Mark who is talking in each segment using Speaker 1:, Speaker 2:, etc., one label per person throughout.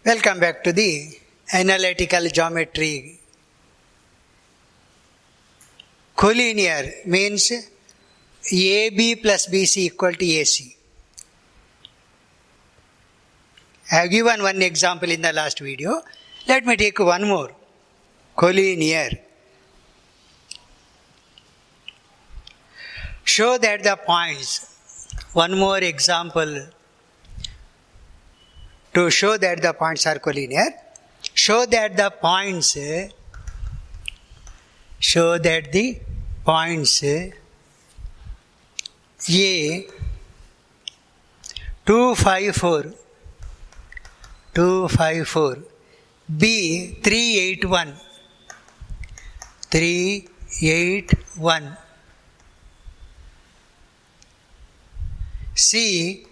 Speaker 1: Welcome back to the analytical geometry. Collinear means AB plus BC equal to AC. I have given one example in the last video. Let me take one more. Collinear. Show that the points. One more example to show that the points are collinear. Show that the points A 254, B 381, C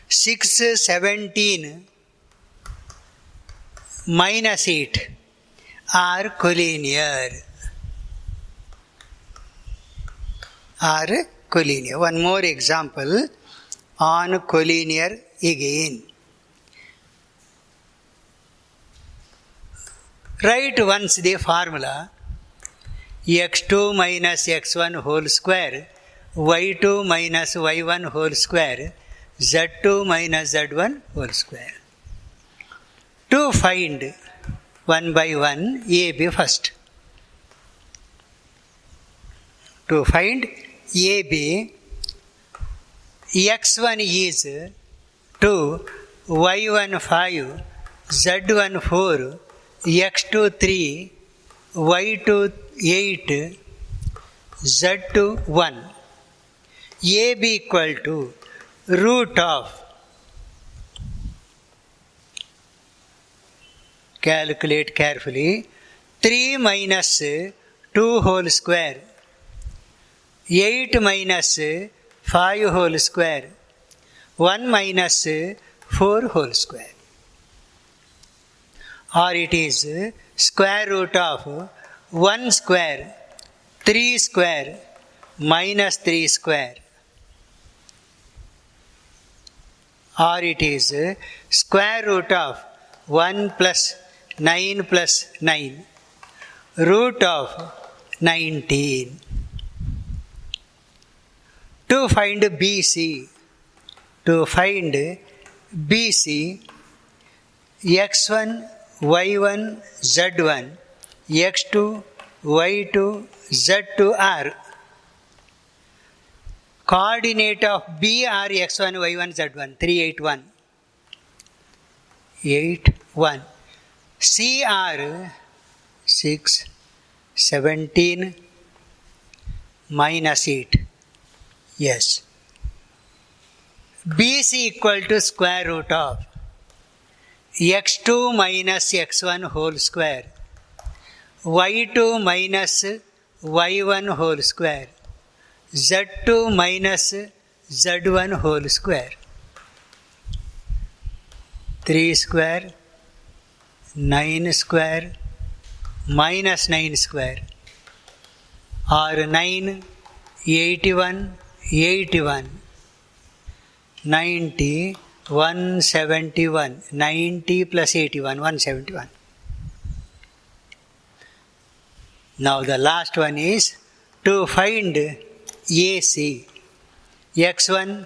Speaker 1: 617 minus 8 are collinear. One more example on collinear again. Write once the formula x2 minus x1 whole square, y2 minus y1 whole square, z2 minus z1 whole square. To find one by one AB first. To find AB, x1 is 2, y1 5, z1 4, x2 3, y2 8, z2 1. AB equal to root of, calculate carefully, 3 minus 2 whole square, 8 minus 5 whole square, 1 minus 4 whole square. Or it is square root of 1 square, 3 square, minus 3 square. Or it is square root of 1 plus 9 plus 9, root of 19. To find BC, x1, y1, z1, x2, y2, z2 are coordinate of B are x1, y1, z1, 381. 81. C are 6, 17 minus 8. Yes. BC equal to square root of x2 minus x1 whole square, y2 minus y1 whole square, z2 minus z1 whole square. 3 square, 9 square, minus 9 square, or 9, 81, 81, 90, 171, 90 plus 81, 171. Now the last one is to find AC, x1,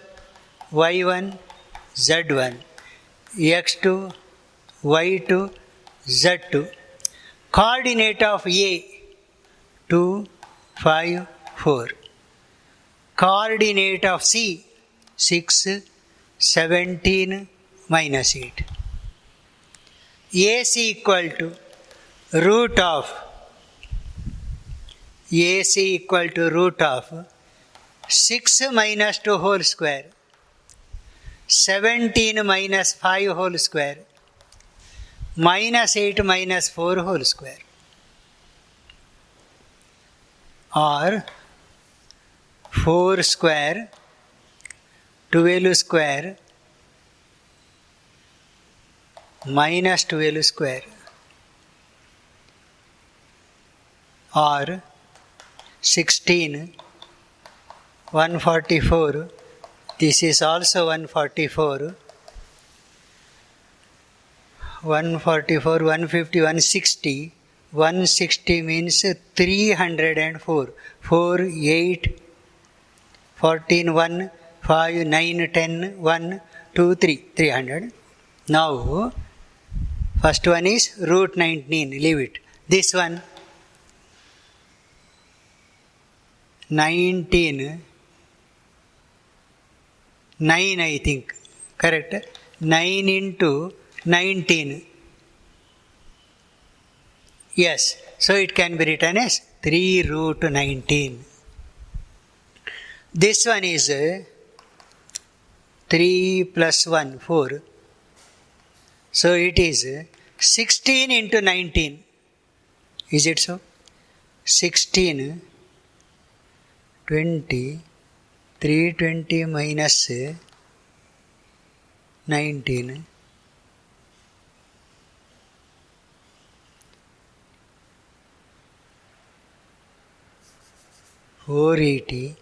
Speaker 1: y1, z1, x2, y2, z2. Coordinate of A, 2, 5, 4. Coordinate of C, 6, 17 minus 8. AC equal to root of 6 minus 2 whole square, 17 minus 5 whole square, minus 8 minus 4 whole square. Or 4 square, 12 square, minus 12 square. Or 16, 144, this is also 144, 144, 150, 160. 160 means 304. 4, 8, 14, 1, 5, 9, 10, 1, 2, 3. 300. Now, first one is root 19. Leave it. This one, 19, 9 I think. Correct? 9 into 19. Yes. So it can be written as 3 root 19. This one is 3 plus 1, 4. So it is 16 into 19. Is it so? 16, 20, 320 minus 19. 480,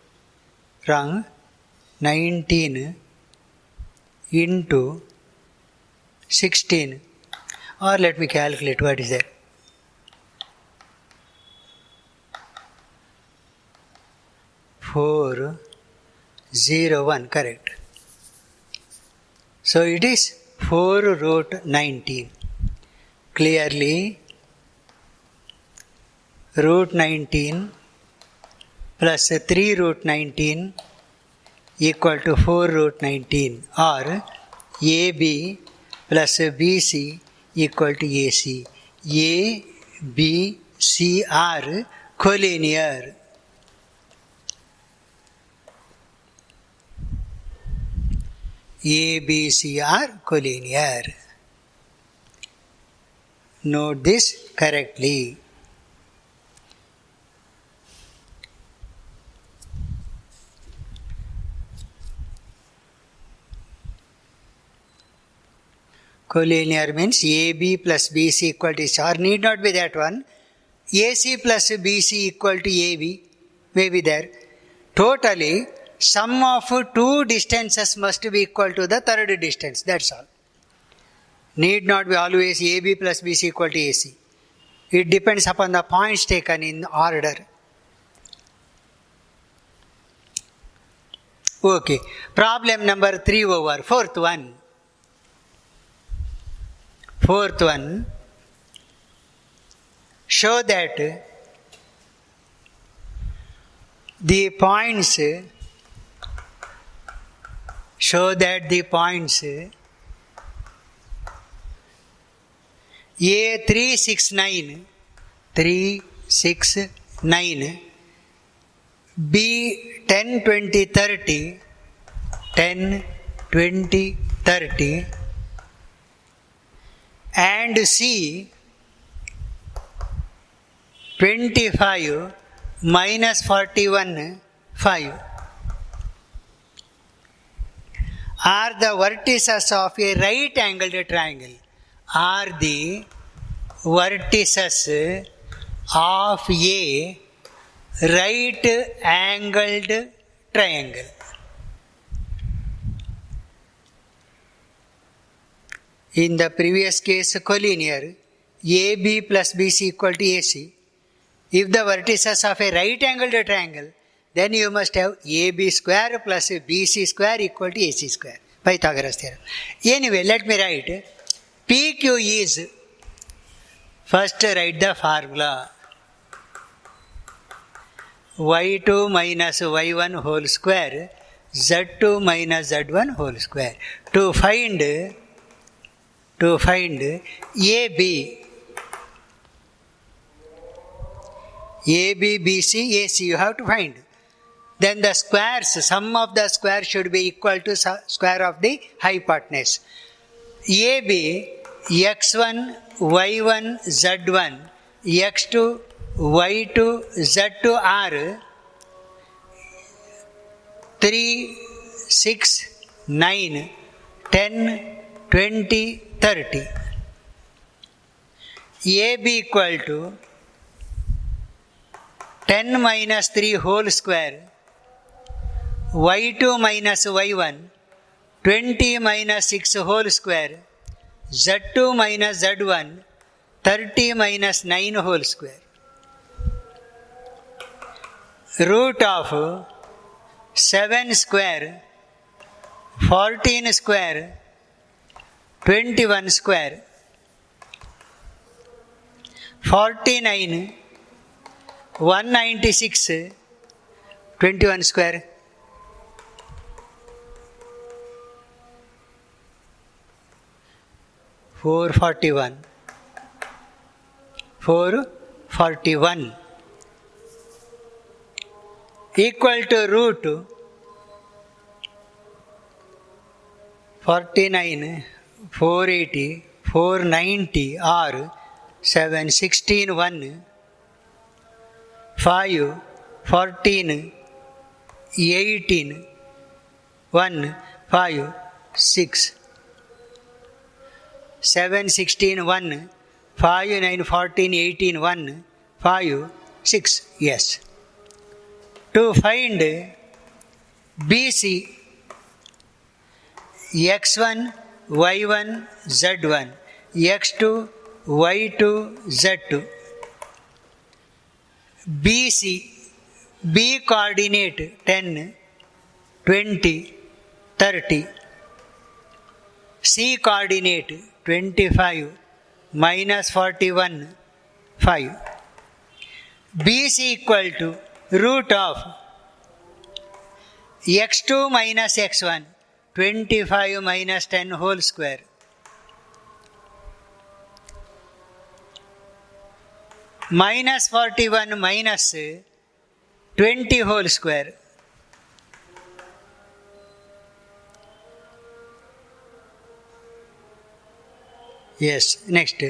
Speaker 1: wrong, 19 into 16, or let me calculate what is that. 401, correct. So it is 4 root 19. Clearly, root 19 plus 3 root 19 equal to 4 root 19, or AB plus BC equal to AC. A, B, C are collinear. A, B, C are collinear. Note this correctly. Collinear means AB plus BC equal to AC, or need not be that one. AC plus BC equal to AB may be there. Totally, sum of two distances must be equal to the third distance. That's all. Need not be always AB plus BC equal to AC. It depends upon the points taken in order. Okay. Problem number 3 over. Fourth one. Show that the points A369, B10, 20, 30, 10, 20, 30, and C 25 minus 41, 5 are the vertices of a right angled triangle. Are the vertices of a right angled triangle. In the previous case, collinear, AB plus BC equal to AC. If the vertices of a right angled triangle, then you must have AB square plus BC square equal to AC square. Pythagoras theorem. Anyway, let me write. PQ is, first write the formula. Y2 minus Y1 whole square, Z2 minus Z1 whole square. To find AB, BC, AC, you have to find. Then the squares, sum of the squares should be equal to square of the hypotenuse. AB, x1, y1, z1, x2, y2, z2 are 3, 6, 9, 10, 20, 30. AB equal to 10 minus 3 whole square, y2 minus y1, 20 minus 6 whole square, z2 minus z1 30 minus 9 whole square. Root of 7 square, 14 square, 21 square, 49, 196, 21 square. 441. 441 equal to root 49, 480, 490 or 7, 16, 1, 5, 14, 18, 1, 5, 6, 7, 16, 1, 5, 9, 14, 18, 1, 5, 6. Yes. To find BC, x1, y1, z1, x2, y2, z2. BC, B coordinate 10, 20, 30. C coordinate 25, minus 41, 5. BC equal to root of x2 minus x1, 25 minus 10 whole square. Minus 41 minus 20 whole square. Yes, next.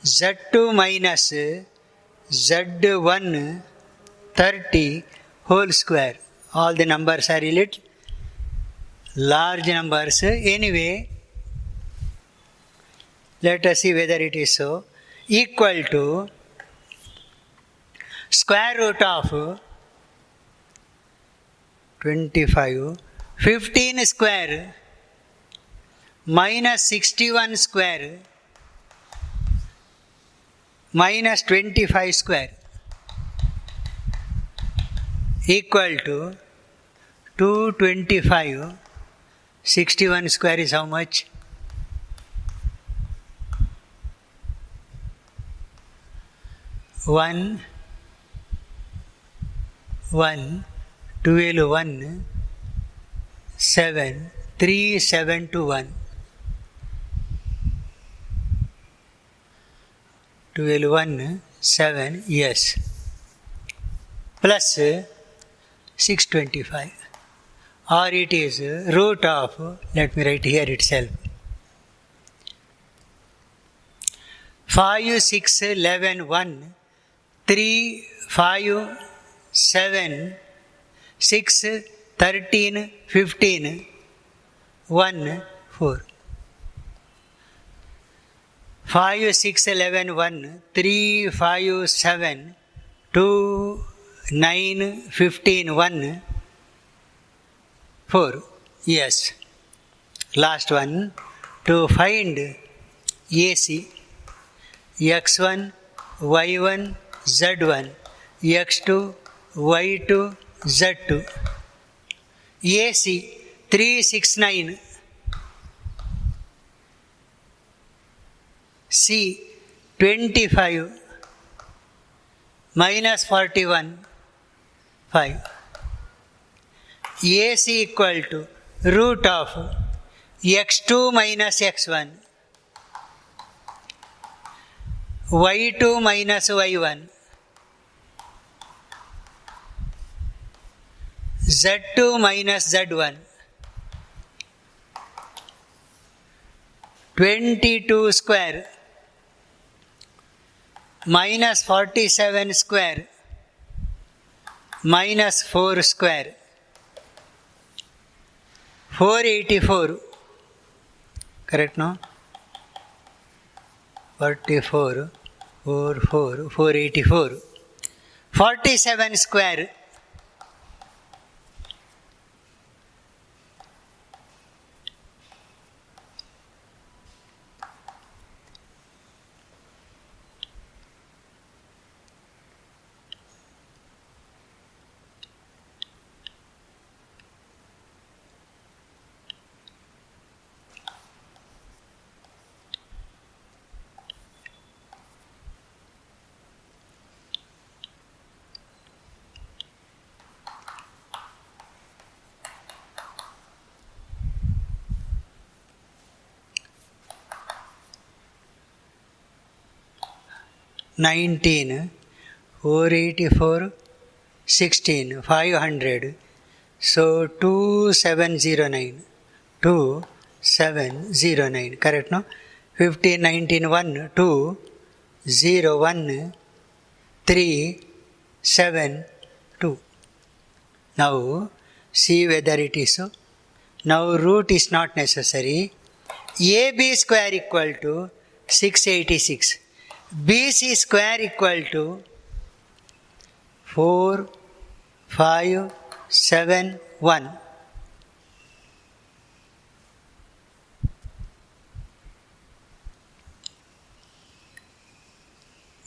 Speaker 1: Z2 minus Z1 30 whole square. All the numbers are related. Large numbers. Anyway, let us see whether it is so. Equal to square root of 25, 15 square minus 61 square minus 25 square equal to 225. 61 square is how much? 1, 1, 12, 1, 7, 3, 7 to 1. 12, 1, 7, yes. Plus 625. Or it is root of, let me write here itself. 5, 6, 11, 1, 3, 5, 7, 6, 13, 15, 1, 4. 5, 6, 11, 1, 3, 5, 7, 2, 9, 15, 1, 4. Yes. Last one. To find AC, x1, y1, z1, x2, y2, z2. AC 369. C 25 minus 41, 5. AC equal to root of x2 minus x1, y2 minus y1, z2 minus z1, 22 square minus 47 square minus 4 square, 484. Correct, no? 44, 484. 47 square 19, 484, 16, 500. So 2709. 2709. Correct, no? 15, 19, 1, 2, 0, 1, 3, 7, 2. Now see whether it is so. Now root is not necessary. AB square equal to 686. BC square equal to 4, 5, 7, 1.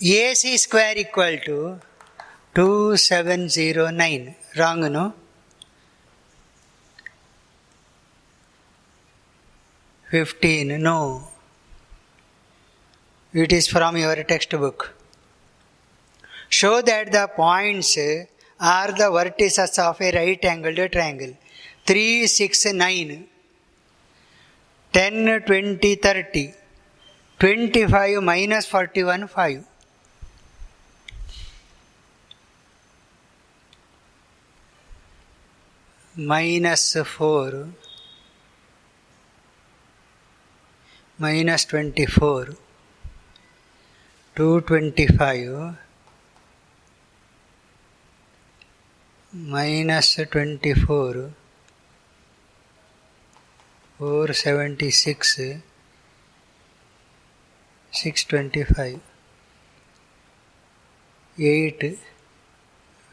Speaker 1: AC square equal to 2709. Wrong, no? 15, no. It is from your textbook. Show that the points are the vertices of a right angled triangle. 3, 6, 9, 10, 20, 30, 25 minus 41, 5. Minus 4, minus 24, 225, minus 24, 476, 625, 8,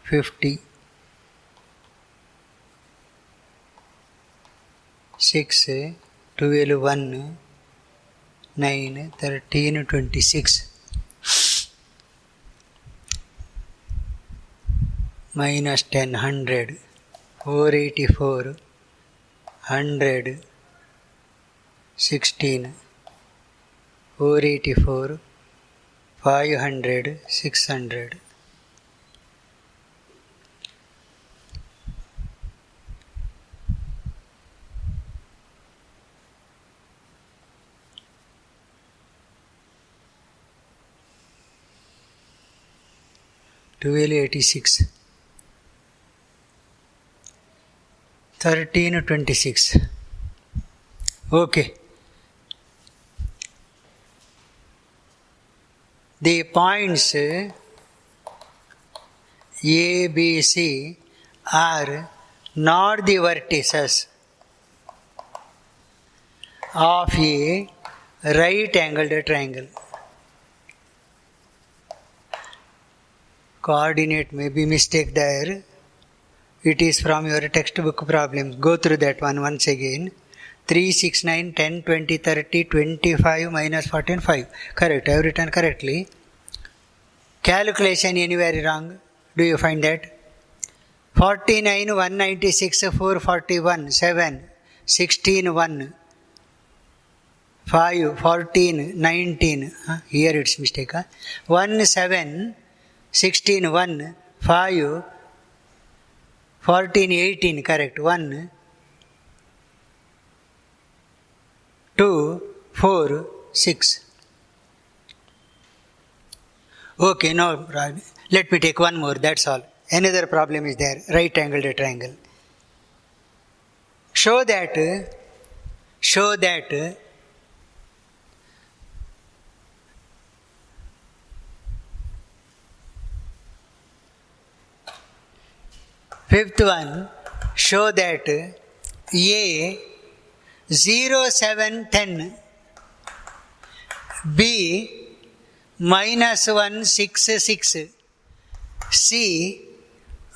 Speaker 1: 50, 6, 12, 1, 9, 13, 26. Minus 10, 100, 484, 100, 16, 484, 500, 600. Twelve 86, 1326. Okay. The points A, B, C are not the vertices of a right angled triangle. Coordinate may be mistake there. It is from your textbook problems. Go through that one once again. 3, 6, 9, 10, 20, 30, 25 minus 14, 5. Correct. I have written correctly. Calculation anywhere wrong. Do you find that? 49, 196, 441, 7, 16, 1, 5, 14, 19. Here it's mistake. 1, 7, 16, 1, 5, 14, 18, correct. 1, 2, 4, 6. Okay, now let me take one more, that's all. Another problem is there, right angled triangle. Show that 5th one, show that A 0, 7, 10, B minus 1, 6, 6, C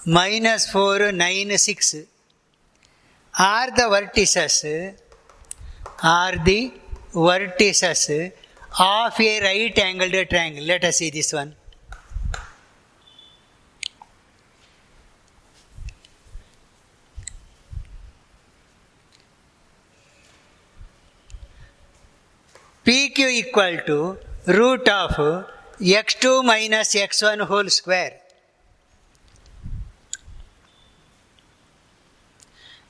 Speaker 1: minus 4, 9, 6 are the vertices of a right angled triangle. Let us see this one. PQ equal to root of x2 minus x1 whole square.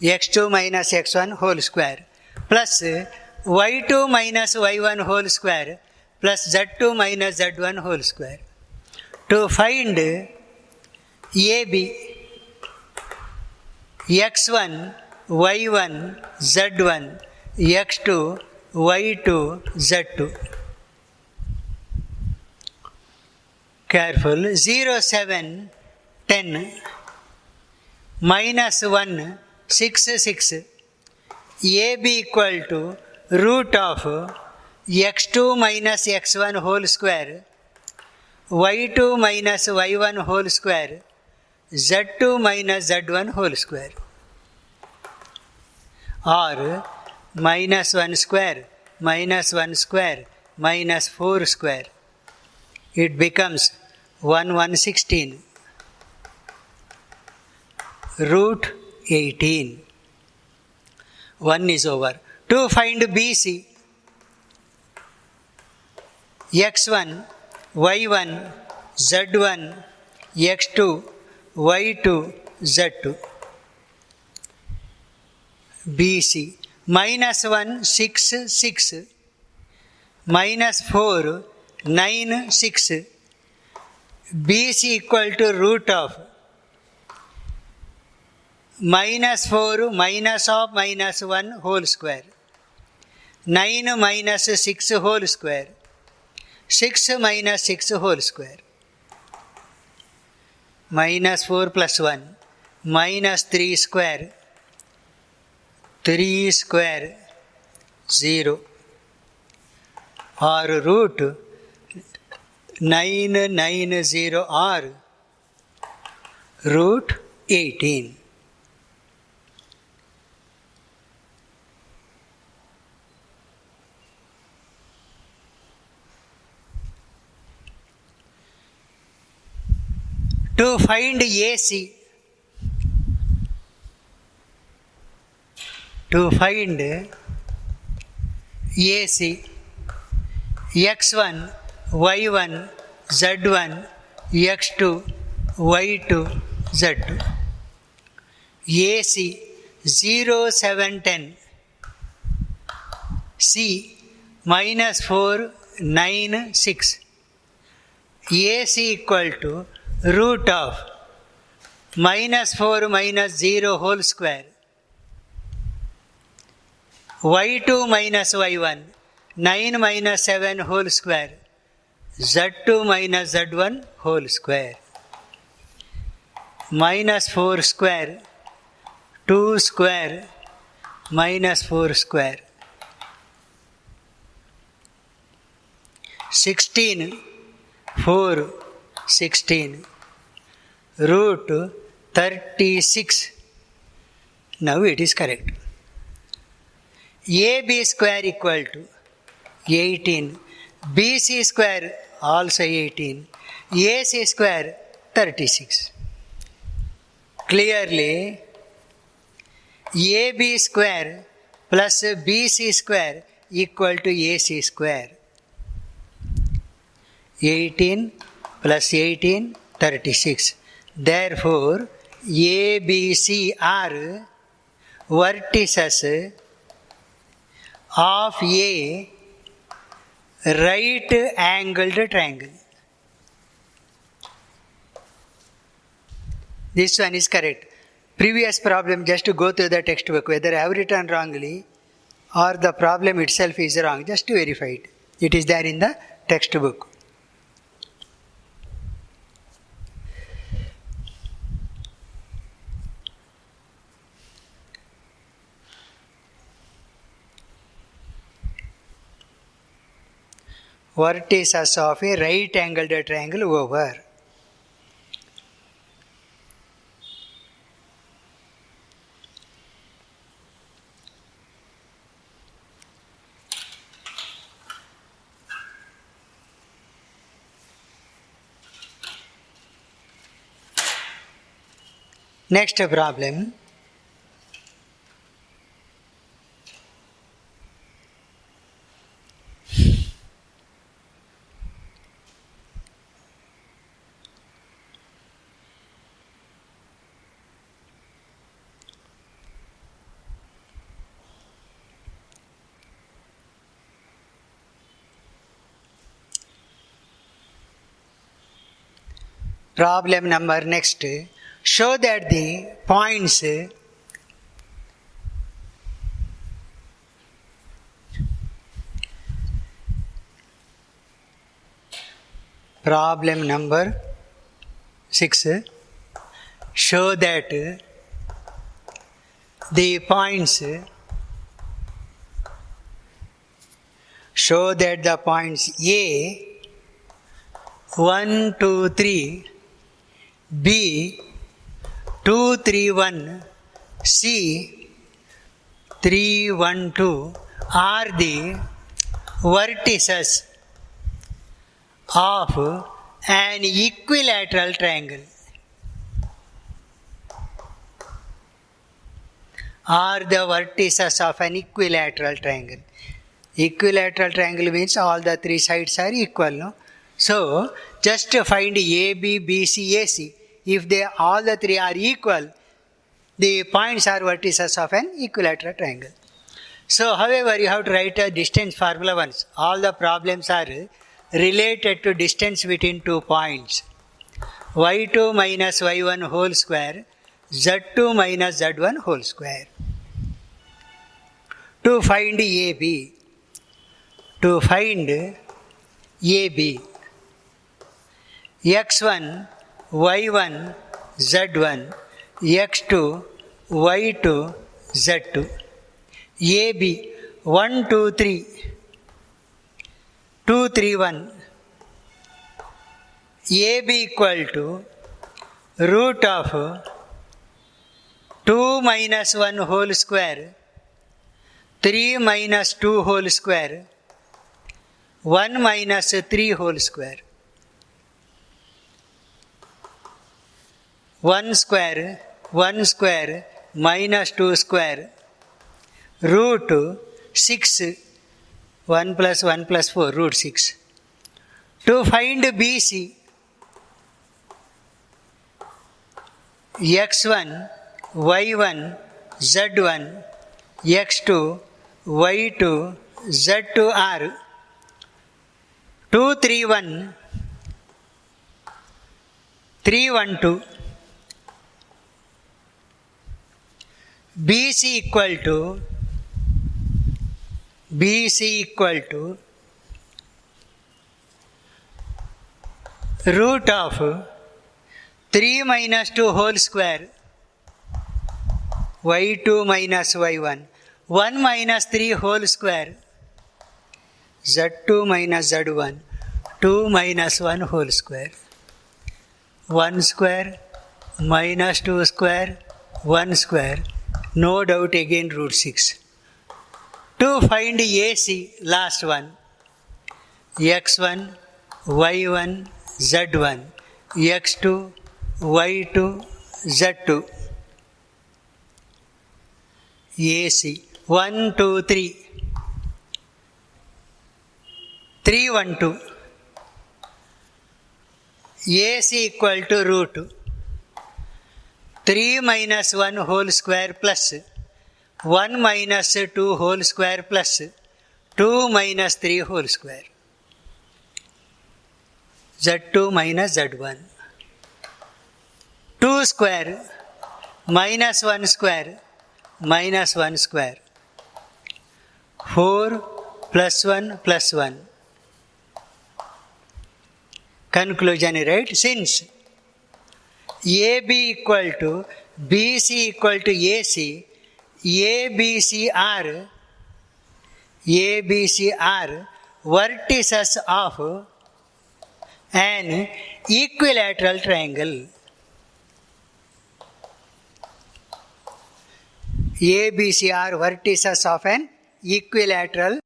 Speaker 1: x2 minus x1 whole square plus y2 minus y1 whole square plus z2 minus z1 whole square. To find AB, x1, y1, z1, x2, y2, z2. Careful. 0, 7, 10, minus 1, 6, 6. AB equal to root of x2 minus x1 whole square, y2 minus y1 whole square, z2 minus z1 whole square. Or minus 1 square, minus 1 square, minus 4 square. It becomes 116. Root 18. 1 is over. To find BC, x1, y1, z1, x2, y2, z2. BC, minus 1, 6, 6, minus 4, 9, 6. BC equal to root of minus 4 minus of minus 1 whole square, 9 minus 6 whole square, 6 minus 6 whole square, minus 4 plus 1, minus 3 square, 3 square, 0. Or root 990 or root 18. To find AC, x1, y1, z1, x2, y2, z2. AC 0, 7, 10. C minus 4, 9, 6. AC equal to root of minus 4 minus 0 whole square, y2 minus y1, 9 minus 7 whole square, z2 minus z1 whole square, minus 4 square, 2 square, minus 4 square, 16, 4, 16, root 36. Now it is correct. AB square equal to 18, BC square also 18, AC square 36. Clearly, AB square plus BC square equal to AC square. 18 plus 18, 36. Therefore, ABC are vertices of a right angled triangle. This one is correct. Previous problem, just to go through the textbook, whether I have written wrongly or the problem itself is wrong, just to verify it. It is there in the textbook. Vertices of a right angled triangle over. Next problem. Problem number next. Show that the points problem number 6. Show that the points A 1, 2, 3, B 2, 3, 1, C 3, 1, 2 are the vertices of an equilateral triangle. Are the vertices of an equilateral triangle. Equilateral triangle means all the three sides are equal, no? So, just find AB, BC, AC. If all the three are equal, the points are vertices of an equilateral triangle. So, however, you have to write a distance formula once. All the problems are related to distance between 2 points. y2 minus y1 whole square, z2 minus z1 whole square. To find AB, x1, y1, z1, x2, y2, z2. AB 1, 2, 3, 2, 3, 1. AB equal to root of 2 minus 1 whole square, 3 minus 2 whole square, 1 minus 3 whole square. 1 square minus 2 square, root 6, 1 plus 1 plus 4, root 6. To find BC, x1, y1, z1, x2, y2, z2 are 2, 3, 1, 3, 1, 2. BC equal to root of 3 minus 2 whole square, y2 minus y1, 1 minus 3 whole square, z2 minus z1, 2 minus 1 whole square. 1 square minus 2 square, 1 square. No doubt again root 6. To find AC, last one, x1, y1, z1, x2, y2, z2. AC 1, 2, 3, 3, 1, 2. AC equal to root 3 minus 1 whole square plus 1 minus 2 whole square plus 2 minus 3 whole square. Z2 minus Z1. 2 square minus 1 square minus 1 square. 4 plus 1 plus 1. Conclusion, right? Since AB equal to BC equal to AC, ABC are vertices of an equilateral triangle. ABC are vertices of an equilateral